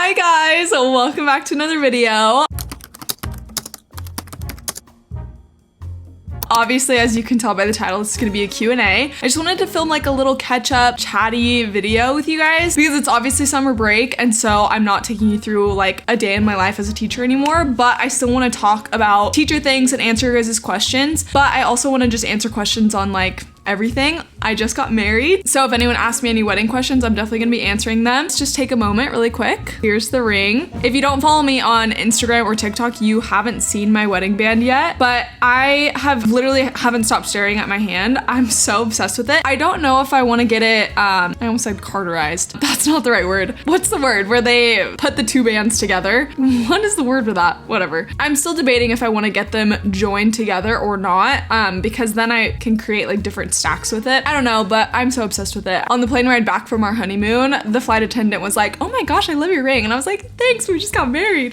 Hi guys, welcome back to another video. Obviously, as you can tell by the title, this is gonna be a Q&A. I just wanted to film like a little catch-up, chatty video with you guys because it's obviously summer break, and so I'm not taking you through like a day in my life as a teacher anymore, but I still wanna talk about teacher things and answer your guys' questions, but I also wanna just answer questions on like everything. I just got married, so if anyone asks me any wedding questions, I'm definitely gonna be answering them. Let's just take a moment really quick. Here's the ring. If you don't follow me on Instagram or TikTok, you haven't seen my wedding band yet, but I have literally haven't stopped staring at my hand. I'm so obsessed with it. I don't know if I want to get it, I almost said carterized. That's not the right word. What's the word where they put the two bands together? What is the word for that? Whatever. I'm still debating if I want to get them joined together or not, because then I can create like different stacks with it. I don't know, but I'm so obsessed with it. On the plane ride back from our honeymoon, the flight attendant was like, "Oh my gosh, I love your ring." And I was like, "Thanks, we just got married."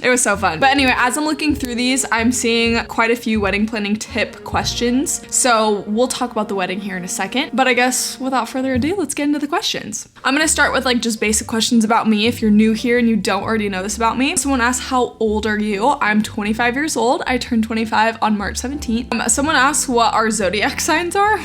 It was so fun. But anyway, as I'm looking through these, I'm seeing quite a few wedding planning tip questions. So we'll talk about the wedding here in a second. But I guess without further ado, let's get into the questions. I'm gonna start with like just basic questions about me if you're new here and you don't already know this about me. Someone asked, how old are you? I'm 25 years old. I turned 25 on March 17th. Someone asked what our zodiac signs are.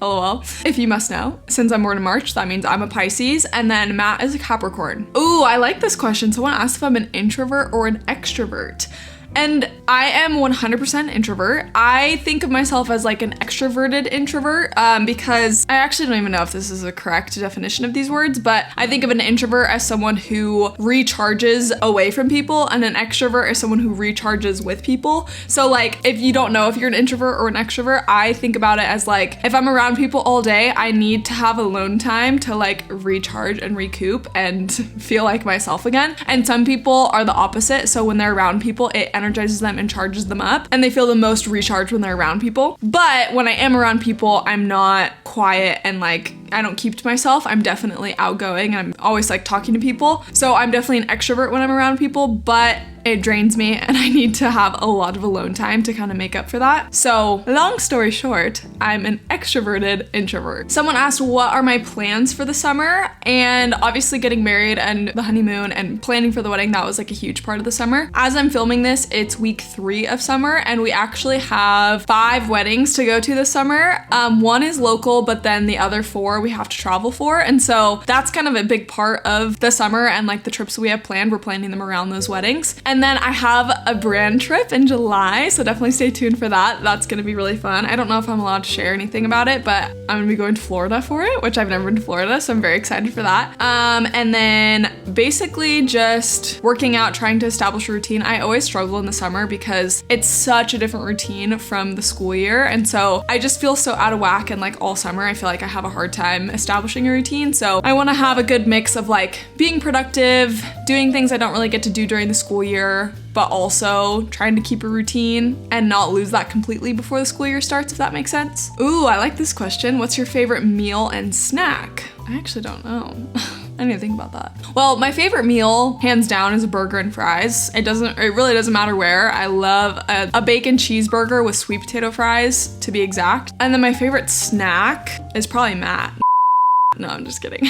LOL. If you must know, since I'm born in March, that means I'm a Pisces, and then Matt is a Capricorn. Ooh, I like this question. Someone asked if I'm an introvert or an extrovert. And I am 100% introvert. I think of myself as like an extroverted introvert because I actually don't even know if this is a correct definition of these words, but I think of an introvert as someone who recharges away from people, and an extrovert as someone who recharges with people. So like, if you don't know if you're an introvert or an extrovert, I think about it as like, if I'm around people all day, I need to have alone time to like recharge and recoup and feel like myself again. And some people are the opposite. So when they're around people, it energizes them and charges them up, and they feel the most recharged when they're around people. But when I am around people, I'm not quiet and like, I don't keep to myself. I'm definitely outgoing and I'm always like talking to people. So I'm definitely an extrovert when I'm around people, but it drains me and I need to have a lot of alone time to kind of make up for that. So long story short, I'm an extroverted introvert. Someone asked, what are my plans for the summer? And obviously getting married and the honeymoon and planning for the wedding, that was like a huge part of the summer. As I'm filming this, it's week 3 of summer, and we actually have 5 weddings to go to this summer. One is local, but then the other 4 we have to travel for. And so that's kind of a big part of the summer, and like the trips we have planned, we're planning them around those weddings. And then I have a brand trip in July, so definitely stay tuned for that. That's gonna be really fun. I don't know if I'm allowed to share anything about it, but I'm gonna be going to Florida for it, which I've never been to Florida, so I'm very excited for that. And then basically just working out, trying to establish a routine. I always struggle in the summer because it's such a different routine from the school year, and so I just feel so out of whack, and like all summer I feel like I have a hard time establishing a routine. So I want to have a good mix of like being productive, doing things I don't really get to do during the school year, but also trying to keep a routine and not lose that completely before the school year starts, if that makes sense. Ooh, I like this question. What's your favorite meal and snack? I actually don't know. I didn't even think about that. Well, my favorite meal, hands down, is a burger and fries. It really doesn't matter where. I love a bacon cheeseburger with sweet potato fries, to be exact. And then my favorite snack is probably Matt. No, I'm just kidding.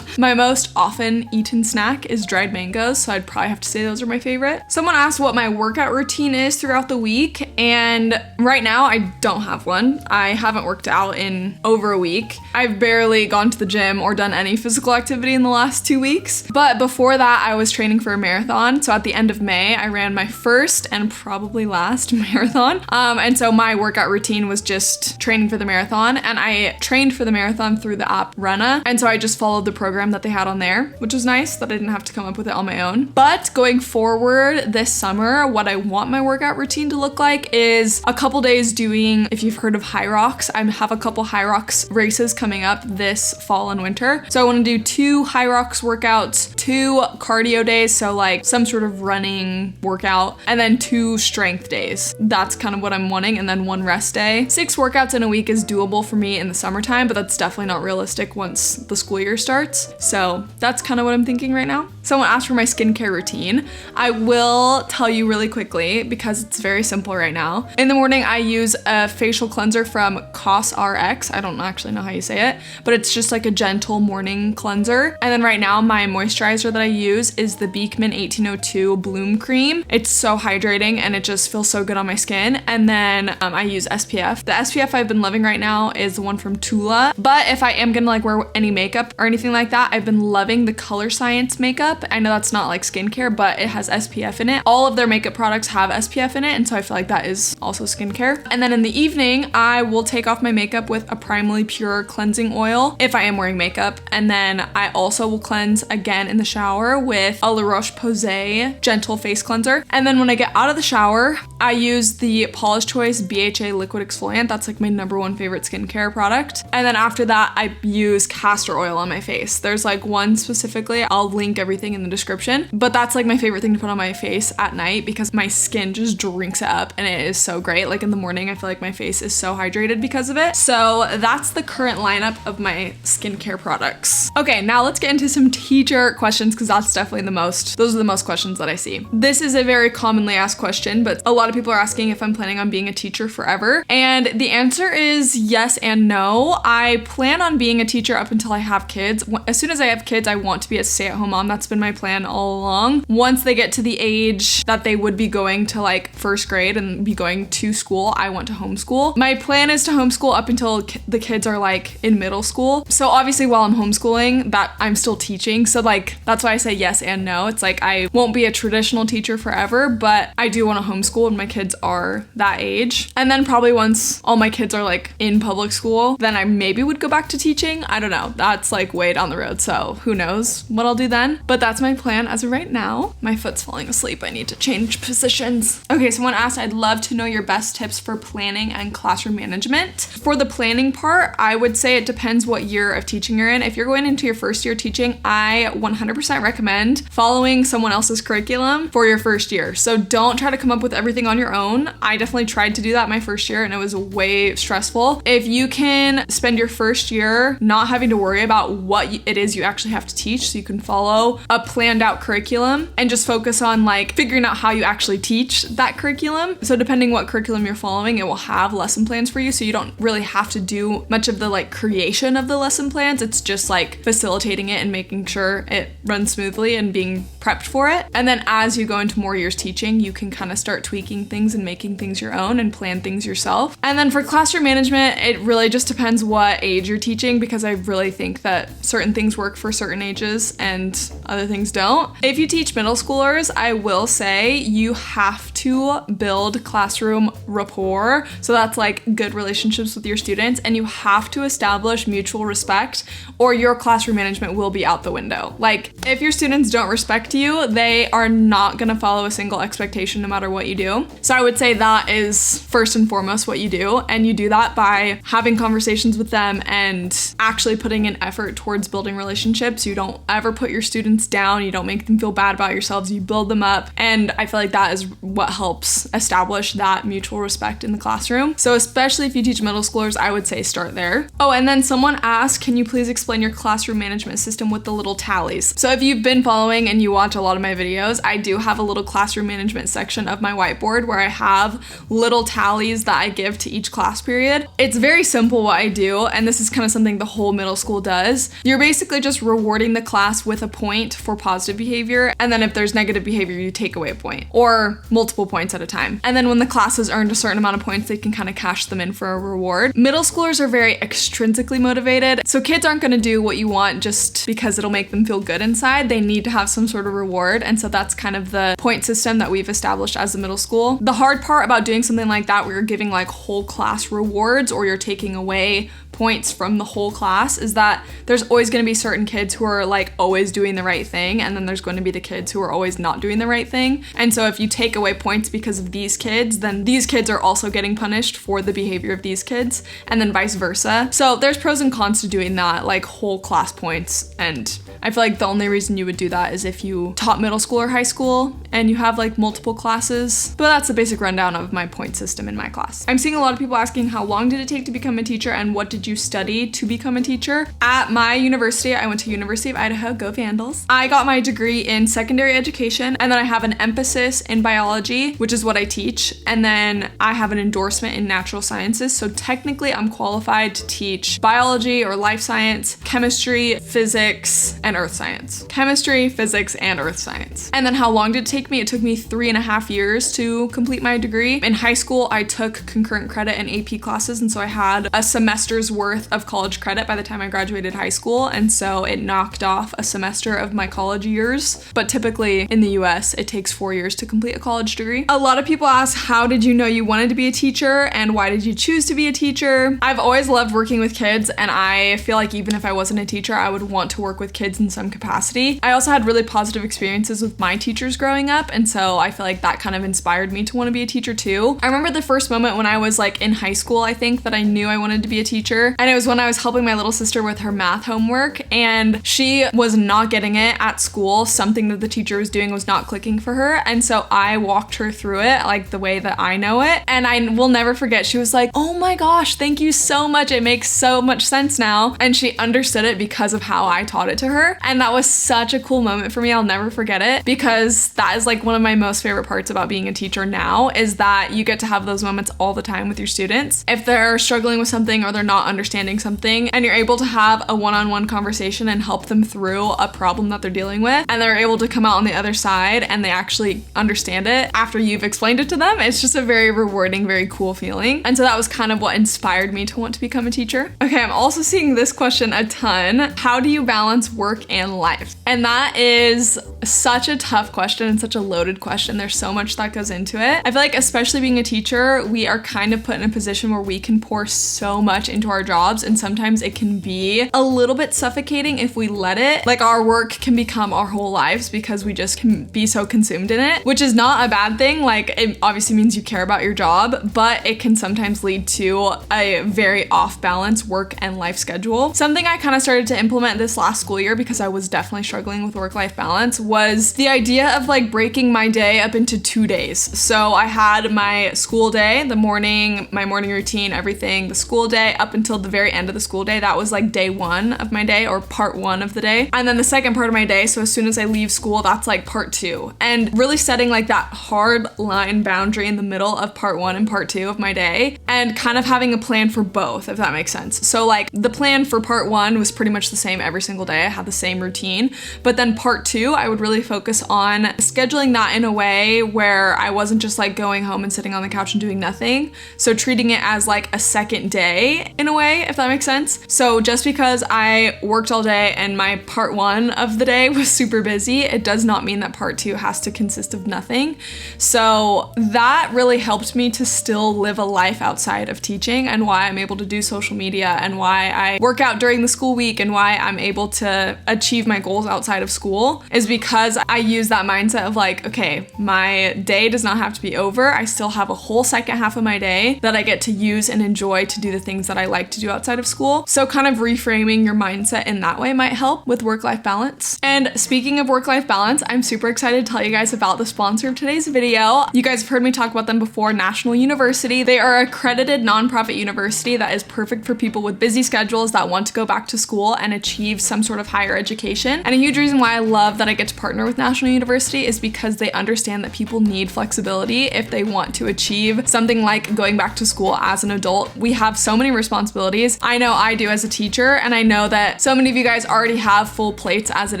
My most often eaten snack is dried mangoes, so I'd probably have to say those are my favorite. Someone asked what my workout routine is throughout the week, and right now I don't have one. I haven't worked out in over a week. I've barely gone to the gym or done any physical activity in the last 2 weeks. But before that, I was training for a marathon. So at the end of May, I ran my first and probably last marathon. And so my workout routine was just training for the marathon, and I trained for the marathon through the app Runna. And so I just followed the program that they had on there, which was nice that I didn't have to come up with it on my own. But going forward this summer, what I want my workout routine to look like is a couple days doing, if you've heard of High Rocks, I have a couple High Rocks races coming up this fall and winter. So I want to do 2 High Rocks workouts, 2 cardio days, so like some sort of running workout, and then 2 strength days. That's kind of what I'm wanting, and then 1 rest day. 6 workouts in a week is doable for me in the summertime, but that's definitely not realistic once the school year starts. So that's kind of what I'm thinking right now. Someone asked for my skincare routine. I will tell you really quickly because it's very simple right now. In the morning, I use a facial cleanser from COSRX. I don't actually know how you say it, but it's just like a gentle morning cleanser. And then right now, my moisturizer that I use is the Beekman 1802 Bloom Cream. It's so hydrating and it just feels so good on my skin. And then I use SPF. The SPF I've been loving right now is the one from Tula. But if I am gonna like wear any makeup or anything like that, I've been loving the Color Science makeup. I know that's not like skincare, but it has SPF in it. All of their makeup products have SPF in it, and so I feel like that is also skincare. And then in the evening, I will take off my makeup with a Primally Pure cleansing oil if I am wearing makeup. And then I also will cleanse again in the shower with a La Roche-Posay gentle face cleanser. And then when I get out of the shower, I use the Paula's Choice BHA liquid exfoliant. That's like my #1 favorite skincare product. And then after that, I use castor oil on my face. There's like one specifically, I'll link everything in the description, but that's like my favorite thing to put on my face at night because my skin just drinks it up and it is so great. Like in the morning, I feel like my face is so hydrated because of it. So that's the current lineup of my skincare products. Okay, now let's get into some teacher questions because those are the most questions that I see. This is a very commonly asked question, but a lot of people are asking if I'm planning on being a teacher forever. And the answer is yes and no. I plan on being a teacher up until I have kids. As soon as I have kids, I want to be a stay-at-home mom. That's been my plan all along. Once they get to the age that they would be going to like first grade and be going to school, I want to homeschool. My plan is to homeschool up until the kids are like in middle school. So obviously while I'm homeschooling, that I'm still teaching. So like, that's why I say yes and no. It's like, I won't be a traditional teacher forever, but I do want to homeschool when my kids are that age. And then probably once all my kids are like in public school, then I maybe would go back to teaching. I don't know. That's like way down the road. So who knows what I'll do then, but that's my plan as of right now. My foot's falling asleep. I need to change positions. Okay, someone asked, I'd love to know your best tips for planning and classroom management. For the planning part, I would say it depends what year of teaching you're in. If you're going into your first year teaching, I 100% recommend following someone else's curriculum for your first year. So don't try to come up with everything on your own. I definitely tried to do that my first year and it was way stressful. If you can spend your first year not having to worry about what it is you actually have to teach, so you can follow a planned out curriculum and just focus on like figuring out how you actually teach that curriculum. So depending what curriculum you're following, it will have lesson plans for you. So you don't really have to do much of the like creation of the lesson plans. It's just like facilitating it and making sure it runs smoothly and being prepped for it. And then as you go into more years teaching, you can kind of start tweaking things and making things your own and plan things yourself. And then for classroom management, it really just depends what age you're teaching because I really think that certain things work for certain ages and other things don't. If you teach middle schoolers, I will say you have to build classroom rapport. So that's like good relationships with your students, and you have to establish mutual respect or your classroom management will be out the window. Like if your students don't respect you, they are not gonna follow a single expectation no matter what you do. So I would say that is first and foremost what you do, and you do that by having conversations with them and actually putting an effort towards building relationships. You don't ever put your students down, you don't make them feel bad about yourselves, you build them up, and I feel like that is what helps establish that mutual respect in the classroom. So especially if you teach middle schoolers, I would say start there. Oh, and then someone asked, can you please explain your classroom management system with the little tallies? So if you've been following and you watch a lot of my videos, I do have a little classroom management section of my whiteboard where I have little tallies that I give to each class period. It's very simple what I do, and this is kind of something the whole middle school does. You're basically just rewarding the class with a point for positive behavior, and then if there's negative behavior, you take away a point or multiple points at a time. And then when the class has earned a certain amount of points, they can kind of cash them in for a reward. Middle schoolers are very extrinsically motivated, so kids aren't going to do what you want just because it'll make them feel good inside. They need to have some sort of reward, and so that's kind of the point system that we've established as a middle school. The hard part about doing something like that where you're giving like whole class rewards or you're taking away points from the whole class is that there's always going to be certain kids who are like always doing the right thing, and then there's going to be the kids who are always not doing the right thing. And so if you take away points because of these kids, then these kids are also getting punished for the behavior of these kids, and then vice versa. So there's pros and cons to doing that, like whole class points. And I feel like the only reason you would do that is if you taught middle school or high school and you have like multiple classes. But that's a basic rundown of my point system in my class. I'm seeing a lot of people asking how long did it take to become a teacher and what did did you study to become a teacher? At my university, I went to University of Idaho, go Vandals. I got my degree in secondary education, and then I have an emphasis in biology, which is what I teach, and then I have an endorsement in natural sciences. So technically I'm qualified to teach biology or life science, chemistry, physics, and earth science. Chemistry, physics, and earth science. And then how long did it take me? It took me 3.5 years to complete my degree. In high school, I took concurrent credit and AP classes, and so I had a semester's worth of college credit by the time I graduated high school, and so it knocked off a semester of my college years. But typically in the US, it takes 4 years to complete a college degree. A lot of people ask, how did you know you wanted to be a teacher, and why did you choose to be a teacher? I've always loved working with kids, and I feel like even if I wasn't a teacher, I would want to work with kids in some capacity. I also had really positive experiences with my teachers growing up, and so I feel like that kind of inspired me to want to be a teacher too. I remember the first moment when I was like in high school, I think, that I knew I wanted to be a teacher, and it was when I was helping my little sister with her math homework, and she was not getting it at school. Something that the teacher was doing was not clicking for her, and so I walked her through it like the way that I know it, and I will never forget, she was like, oh my gosh, thank you so much, it makes so much sense now, and she understood it because of how I taught it to her, and that was such a cool moment for me. I'll never forget it, because that is like one of my most favorite parts about being a teacher now, is that you get to have those moments all the time with your students. If they're struggling with something or they're not understanding something, and you're able to have a one-on-one conversation and help them through a problem that they're dealing with, and they're able to come out on the other side and they actually understand it after you've explained it to them, it's just a very rewarding, very cool feeling. And so that was kind of what inspired me to want to become a teacher. Okay, I'm also seeing this question a ton. How do you balance work and life? And that is such a tough question and such a loaded question. There's so much that goes into it. I feel like especially being a teacher, we are kind of put in a position where we can pour so much into our jobs, and sometimes it can be a little bit suffocating if we let it. Like, our work can become our whole lives because we just can be so consumed in it, which is not a bad thing. Like, it obviously means you care about your job, but it can sometimes lead to a very off-balance work and life schedule. Something I kind of started to implement this last school year, because I was definitely struggling with work-life balance, was the idea of like breaking my day up into 2 days. So I had my school day, the morning, my morning routine, everything, the school day up until the very end of the school day. That was like day one of my day, or part one of the day. And then the second part of my day, so as soon as I leave school, that's like part two. And really setting like that hard line boundary in the middle of part one and part two of my day, and kind of having a plan for both, if that makes sense. So like the plan for part one was pretty much the same every single day. I had the same routine, but then part two, I would really focus on scheduling that in a way where I wasn't just like going home and sitting on the couch and doing nothing. So treating it as like a second day in a way, if that makes sense. So just because I worked all day and my part one of the day was super busy, it does not mean that part two has to consist of nothing. So that really helped me to still live a life outside of teaching, and why I'm able to do social media, and why I work out during the school week, and why I'm able to achieve my goals outside of school, is because I use that mindset of like, okay, my day does not have to be over. I still have a whole second half of my day that I get to use and enjoy to do the things that I like to do outside of school. So kind of reframing your mindset in that way might help with work-life balance. And speaking of work-life balance, I'm super excited to tell you guys about the sponsor of today's video. You guys have heard me talk about them before, National University. They are an accredited nonprofit university that is perfect for people with busy schedules that want to go back to school and achieve some sort of higher education. And a huge reason why I love that I get to partner with National University is because they understand that people need flexibility if they want to achieve something like going back to school as an adult. We have so many responsibilities. I know I do as a teacher, and I know that so many of you guys already have full plates as it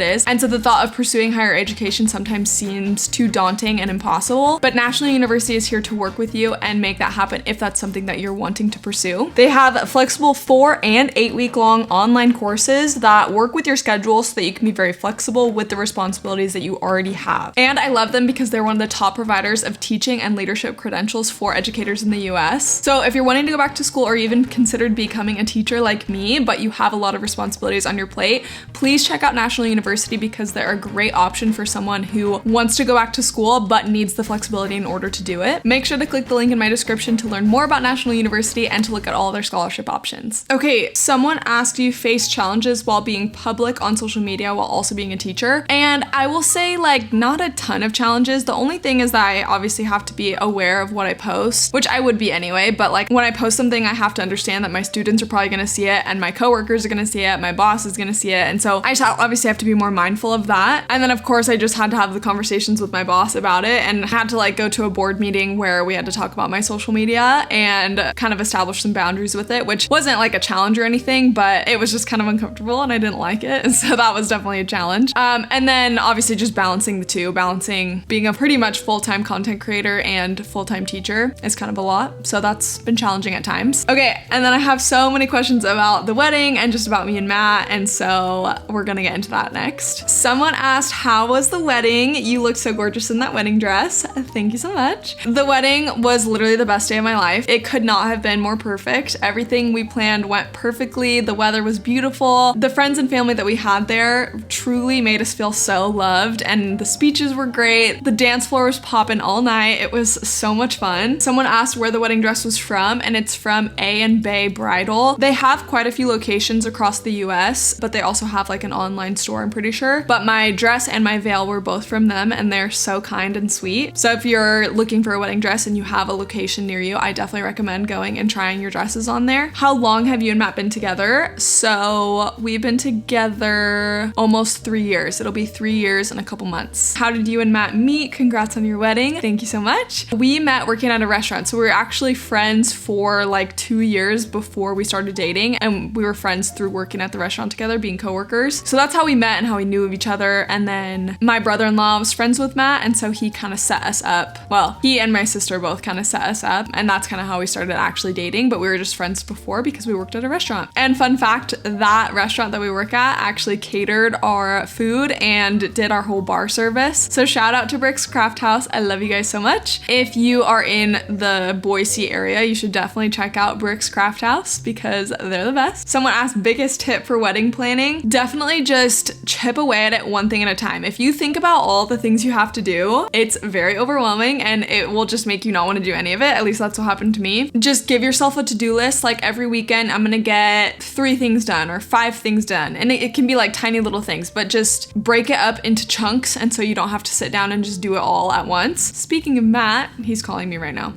is. And so the thought of pursuing higher education sometimes seems too daunting and impossible, but National University is here to work with you and make that happen if that's something that you're wanting to pursue. They have flexible 4 and 8 week long online courses that work with your schedule so that you can be very flexible with the responsibilities that you already have. And I love them because they're one of the top providers of teaching and leadership credentials for educators in the US. So if you're wanting to go back to school, or even considered becoming a teacher like me, but you have a lot of responsibilities on your plate, please check out National University, because they're a great option for someone who wants to go back to school but needs the flexibility in order to do it. Make sure to click the link in my description to learn more about National University and to look at all their scholarship options. Okay, someone asked, do you face challenges while being public on social media while also being a teacher? And I will say, like, not a ton of challenges. The only thing is that I obviously have to be aware of what I post, which I would be anyway, but like when I post something, I have to understand that my students are probably gonna see it, and my coworkers are gonna see it, my boss is gonna see it, and so I just obviously have to be more mindful of that. And then of course I just had to have the conversations with my boss about it, and had to like go to a board meeting where we had to talk about my social media and kind of establish some boundaries with it, which wasn't like a challenge or anything, but it was just kind of uncomfortable and I didn't like it. And so that was definitely a challenge. And then obviously just balancing the two, balancing being a pretty much full-time content creator and full-time teacher is kind of a lot. So that's been challenging at times. Okay, and then I have so many questions about the wedding and just about me and Matt, and so we're gonna get into that next. Someone asked, how was the wedding? You look so gorgeous in that wedding dress. Thank you so much. The wedding was literally the best day of my life. It could not have been more perfect. Everything we planned went perfectly. The weather was beautiful. The friends and family that we had there truly made us feel so loved, and the speeches were great. The dance floor was popping all night. It was so much fun. Someone asked where the wedding dress was from, and it's from A&B Bridal. They have quite a few locations across the US, but they also have like an online store, I'm pretty sure. But my dress and my veil were both from them, and they're so kind and sweet. So if you're looking for a wedding dress and you have a location near you, I definitely recommend going and trying your dresses on there. How long have you and Matt been together? So we've been together almost 3 years. It'll be 3 years and a couple months. How did you and Matt meet? Congrats on your wedding. Thank you so much. We met working at a restaurant. So we were actually friends for like 2 years before we started dating, and we were friends through working at the restaurant together, being coworkers. So that's how we met and how we knew of each other. And then my brother-in-law was friends with Matt, and so he kind of set us up. Well, he and my sister both kind of set us up, and that's kind of how we started actually dating, but we were just friends before because we worked at a restaurant. And fun fact, that restaurant that we work at actually catered our food and did our whole bar service. So shout out to Brick's Craft House. I love you guys so much. If you are in the Boise area, you should definitely check out Brick's Craft House because they're the best. Someone asked, biggest tip for wedding planning? Definitely just chip away at it one thing at a time. If you think about all the things you have to do, it's very overwhelming and it will just make you not want to do any of it. At least that's what happened to me. Just give yourself a to-do list. Like every weekend, I'm gonna get 3 things done or 5 things done. And it can be like tiny little things, but just break it up into chunks, and so you don't have to sit down and just do it all at once. Speaking of Matt, he's calling me right now.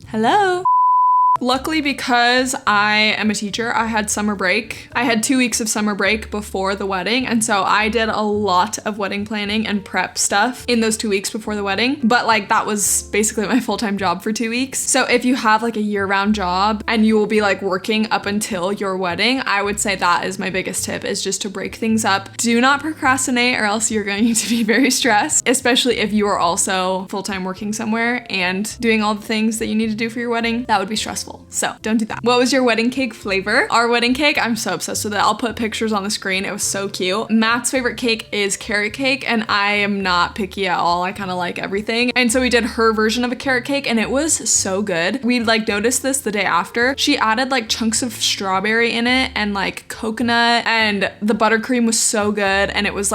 Hello? Luckily, because I am a teacher, I had summer break. I had 2 weeks of summer break before the wedding, and so I did a lot of wedding planning and prep stuff in those 2 weeks before the wedding. But like that was basically my full-time job for 2 weeks. So if you have like a year-round job and you will be like working up until your wedding, I would say that is my biggest tip, is just to break things up. Do not procrastinate, or else you're going to be very stressed, especially if you are also full-time working somewhere and doing all the things that you need to do for your wedding. That would be stressful. So don't do that. What was your wedding cake flavor? Our wedding cake, I'm so obsessed with it. I'll put pictures on the screen. It was so cute. Matt's favorite cake is carrot cake, and I am not picky at all. I kind of like everything. And so we did her version of a carrot cake, and it was so good. We like noticed this the day after. She added like chunks of strawberry in it and like coconut, and the buttercream was so good, and it was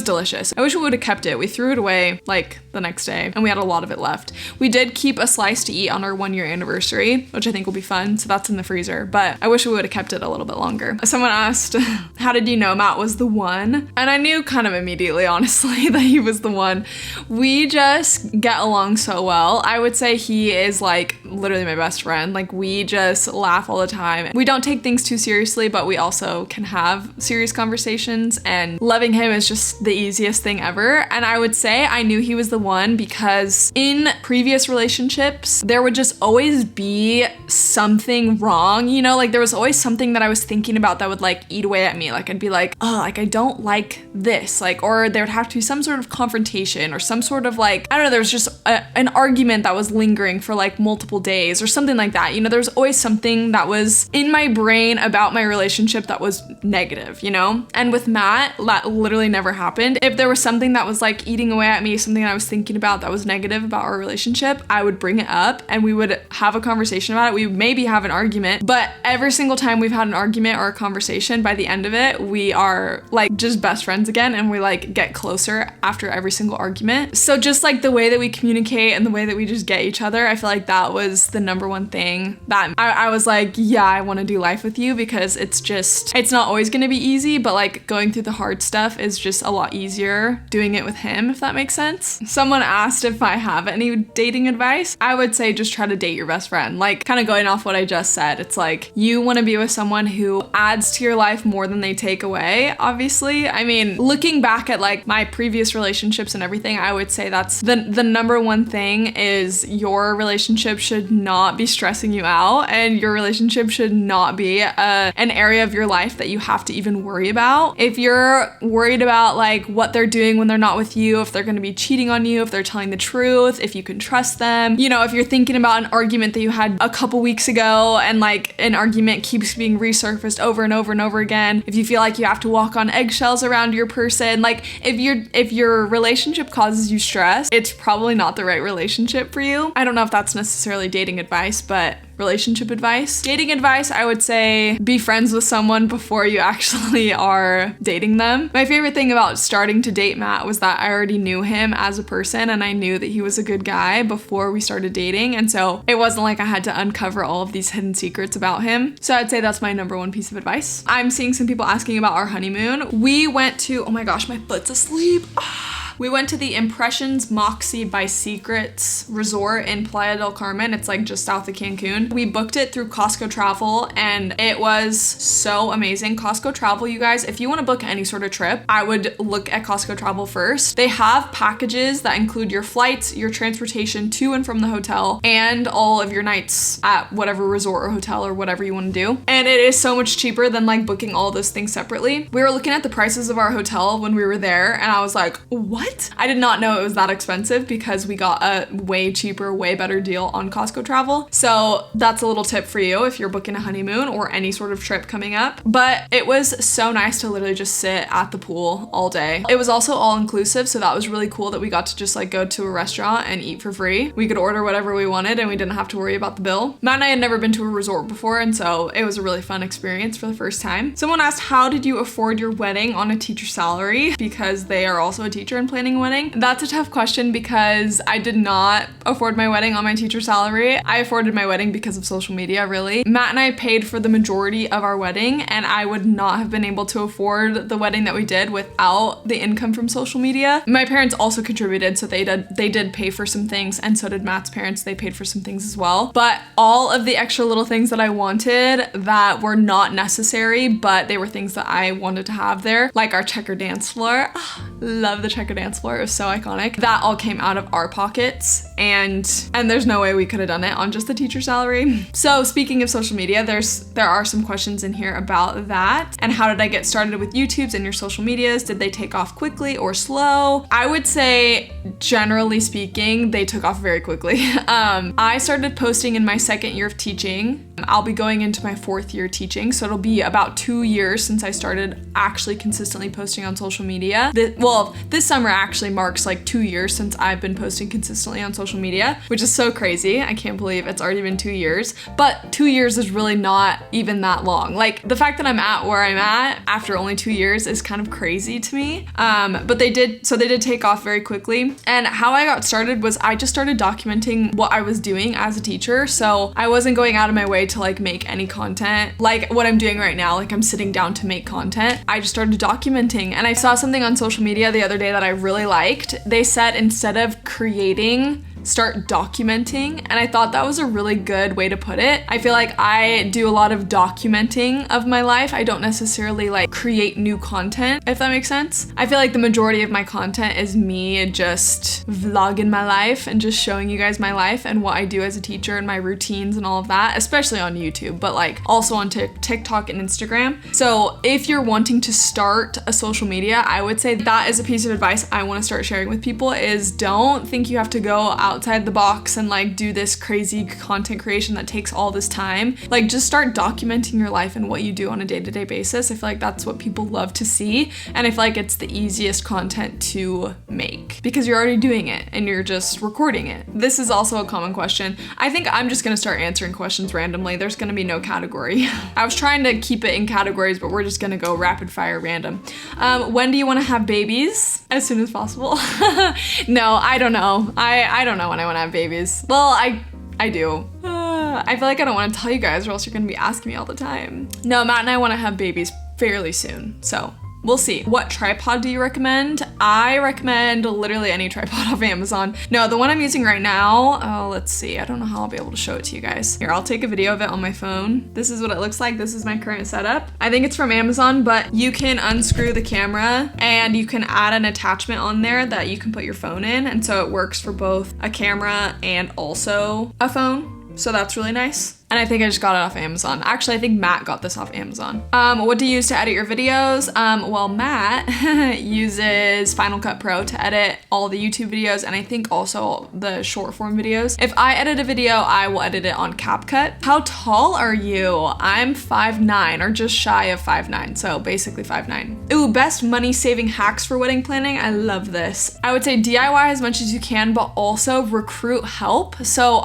delicious. I wish we would have kept it. We threw it away like the next day, and we had a lot of it left. We did keep a slice to eat on our 1-year anniversary, which I think will be fun. So that's in the freezer, but I wish we would have kept it a little bit longer. Someone asked, how did you know Matt was the one? And I knew kind of immediately, honestly, that he was the one. We just get along so well. I would say he is like literally my best friend. Like we just laugh all the time. We don't take things too seriously, but we also can have serious conversations, and loving him is just the easiest thing ever. And I would say I knew he was the one because in previous relationships, there would just always be something wrong, you know, like there was always something that I was thinking about that would like eat away at me. Like I'd be like, oh, like I don't like this, like, or there would have to be some sort of confrontation or some sort of like, I don't know, there was just an argument that was lingering for like multiple days or something like that. You know, there was always something that was in my brain about my relationship that was negative, you know? And with Matt, that literally never happened. If there was something that was like eating away at me, something I was thinking about that was negative about our relationship, I would bring it up and we would have a conversation about it. We would maybe have an argument, but every single time we've had an argument or a conversation, by the end of it, we are like just best friends again, and we like get closer after every single argument. So just like the way that we communicate and the way that we just get each other, I feel like that was the number one thing that I was like, yeah, I want to do life with you, because it's not always going to be easy, but like going through the hard stuff is just a lot easier doing it with him, if that makes sense. Someone asked if I have any dating advice. I would say just try to date your best friend. Like kind of going off what I just said, it's like you want to be with someone who adds to your life more than they take away, obviously. I mean, looking back at like my previous relationships and everything, I would say that's the number one thing is your relationship should not be stressing you out, and your relationship should not be an area of your life that you have to even worry about. If you're worried about like what they're doing when they're not with you, if they're going to be cheating on you, if they're telling the truth, if you can trust them, you know, if you're thinking about an argument that you had a couple weeks ago and like an argument keeps being resurfaced over and over and over again, if you feel like you have to walk on eggshells around your person, like if your relationship causes you stress, it's probably not the right relationship for you. I don't know if that's necessarily dating advice, but relationship advice. Dating advice, I would say be friends with someone before you actually are dating them. My favorite thing about starting to date Matt was that I already knew him as a person and I knew that he was a good guy before we started dating, and so it wasn't like I had to uncover all of these hidden secrets about him. So I'd say that's my number one piece of advice. I'm seeing some people asking about our honeymoon. We went to, oh my gosh, my foot's asleep. We went to the Impressions Moxie by Secrets resort in Playa del Carmen. It's like just south of Cancun. We booked it through Costco Travel and it was so amazing. Costco Travel, you guys, if you want to book any sort of trip, I would look at Costco Travel first. They have packages that include your flights, your transportation to and from the hotel, and all of your nights at whatever resort or hotel or whatever you want to do. And it is so much cheaper than like booking all those things separately. We were looking at the prices of our hotel when we were there and I was like, what? I did not know it was that expensive because we got a way cheaper, way better deal on Costco Travel. So that's a little tip for you if you're booking a honeymoon or any sort of trip coming up. But it was so nice to literally just sit at the pool all day. It was also all inclusive, so that was really cool that we got to just like go to a restaurant and eat for free. We could order whatever we wanted and we didn't have to worry about the bill. Matt and I had never been to a resort before, and so it was a really fun experience for the first time. Someone asked, how did you afford your wedding on a teacher salary? Because they are also a teacher and planning a wedding. That's a tough question because I did not afford my wedding on my teacher salary. I afforded my wedding because of social media, really. Matt and I paid for the majority of our wedding, and I would not have been able to afford the wedding that we did without the income from social media. My parents also contributed, so they did pay for some things, and so did Matt's parents. They paid for some things as well. But all of the extra little things that I wanted that were not necessary, but they were things that I wanted to have there, like our checker dance floor. Love the checker dance floor. It was so iconic. That all came out of our pockets, and there's no way we could have done it on just the teacher salary. So speaking of social media, there are some questions in here about that. And how did I get started with YouTubes and your social medias? Did they take off quickly or slow? I would say, generally speaking, they took off very quickly. I started posting in my second year of teaching. I'll be going into my fourth year teaching, so it'll be about 2 years since I started actually consistently posting on social media. This summer actually marks like 2 years since I've been posting consistently on social media, which is so crazy. I can't believe it's already been 2 years, but 2 years is really not even that long. Like, the fact that I'm at where I'm at after only 2 years is kind of crazy to me. But they did take off very quickly. And how I got started was I just started documenting what I was doing as a teacher. So I wasn't going out of my way to like make any content like what I'm doing right now. Like, I'm sitting down to make content. I just started documenting, and I saw something on social media the other day that I really liked. They said instead of creating, start documenting, and I thought that was a really good way to put it. I feel like I do a lot of documenting of my life. I don't necessarily like create new content, if that makes sense. I feel like the majority of my content is me just vlogging my life and just showing you guys my life and what I do as a teacher and my routines and all of that, especially on YouTube, but like also on TikTok and Instagram. So if you're wanting to start a social media, I would say that is a piece of advice I want to start sharing with people, is don't think you have to go outside the box and like do this crazy content creation that takes all this time. Like, just start documenting your life and what you do on a day-to-day basis. I feel like that's what people love to see, and I feel like it's the easiest content to make because you're already doing it and you're just recording it. This is also a common question. I think I'm just gonna start answering questions randomly. There's gonna be no category. I was trying to keep it in categories, but we're just gonna go rapid fire random. When do you want to have babies? As soon as possible. No, I don't know. I don't know when I want to have babies. Well, I do. I feel like I don't want to tell you guys or else you're going to be asking me all the time. No, Matt and I want to have babies fairly soon. So We'll see. What tripod do you recommend? I recommend literally any tripod off Amazon. No, the one I'm using right now, oh, let's see. I don't know how I'll be able to show it to you guys. Here, I'll take a video of it on my phone. This is what it looks like. This is my current setup. I think it's from Amazon, but you can unscrew the camera and you can add an attachment on there that you can put your phone in. And so it works for both a camera and also a phone. So that's really nice. And I think I just got it off Amazon. Actually, I think Matt got this off Amazon. What do you use to edit your videos? Well, Matt uses Final Cut Pro to edit all the YouTube videos and I think also the short form videos. If I edit a video, I will edit it on CapCut. How tall are you? I'm 5'9" or just shy of 5'9", so basically 5'9". Ooh, best money saving hacks for wedding planning. I love this. I would say DIY as much as you can, but also recruit help. So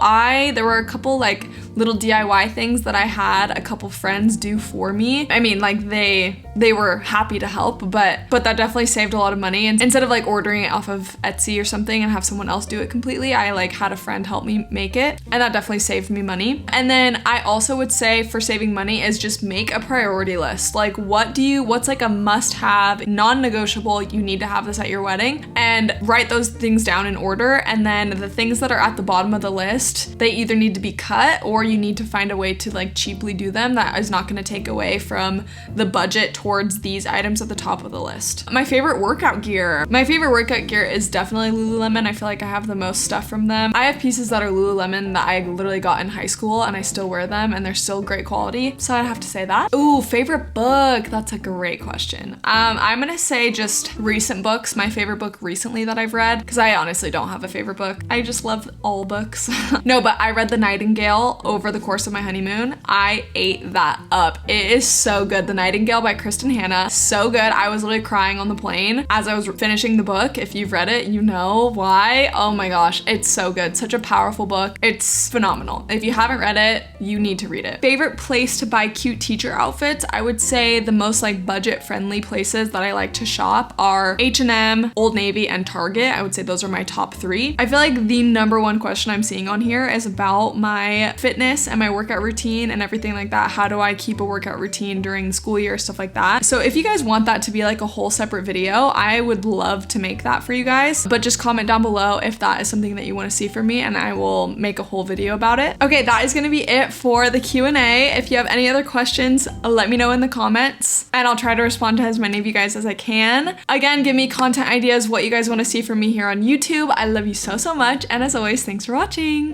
there were a couple like little DIY things that I had a couple friends do for me. I mean, like they were happy to help, but that definitely saved a lot of money. And instead of like ordering it off of Etsy or something and have someone else do it completely, I like had a friend help me make it, and that definitely saved me money. And then I also would say for saving money is just make a priority list. Like what's like a must-have, non-negotiable, you need to have this at your wedding, and write those things down in order. And then the things that are at the bottom of the list, they either need to be cut or you need to find a way to like cheaply do them that is not going to take away from the budget towards these items at the top of the list. My favorite workout gear. My favorite workout gear is definitely Lululemon. I feel like I have the most stuff from them. I have pieces that are Lululemon that I literally got in high school and I still wear them and they're still great quality. So I'd have to say that. Ooh, favorite book. That's a great question. I'm gonna say just recent books. My favorite book recently that I've read, because I honestly don't have a favorite book. I just love all books. No, but I read The Nightingale over the course of my honeymoon. I ate that up. It is so good. The Nightingale by Kristen Hanna. So good. I was literally crying on the plane as I was finishing the book. If you've read it, you know why. Oh my gosh, it's so good. Such a powerful book. It's phenomenal. If you haven't read it, you need to read it. Favorite place to buy cute teacher outfits? I would say the most like budget friendly places that I like to shop are H&M, Old Navy, and Target. I would say those are my top 3. I feel like the number one question I'm seeing on here is about my fitness and my workout routine and everything like that. How do I keep a workout routine during the school year, stuff like that. So if you guys want that to be like a whole separate video, I would love to make that for you guys, but just comment down below if that is something that you want to see from me and I will make a whole video about it. Okay, that is going to be it for the Q&A. If you have any other questions, let me know in the comments and I'll try to respond to as many of you guys as I can. Again, give me content ideas, what you guys want to see from me here on YouTube. I love you so much, and as always, thanks for watching.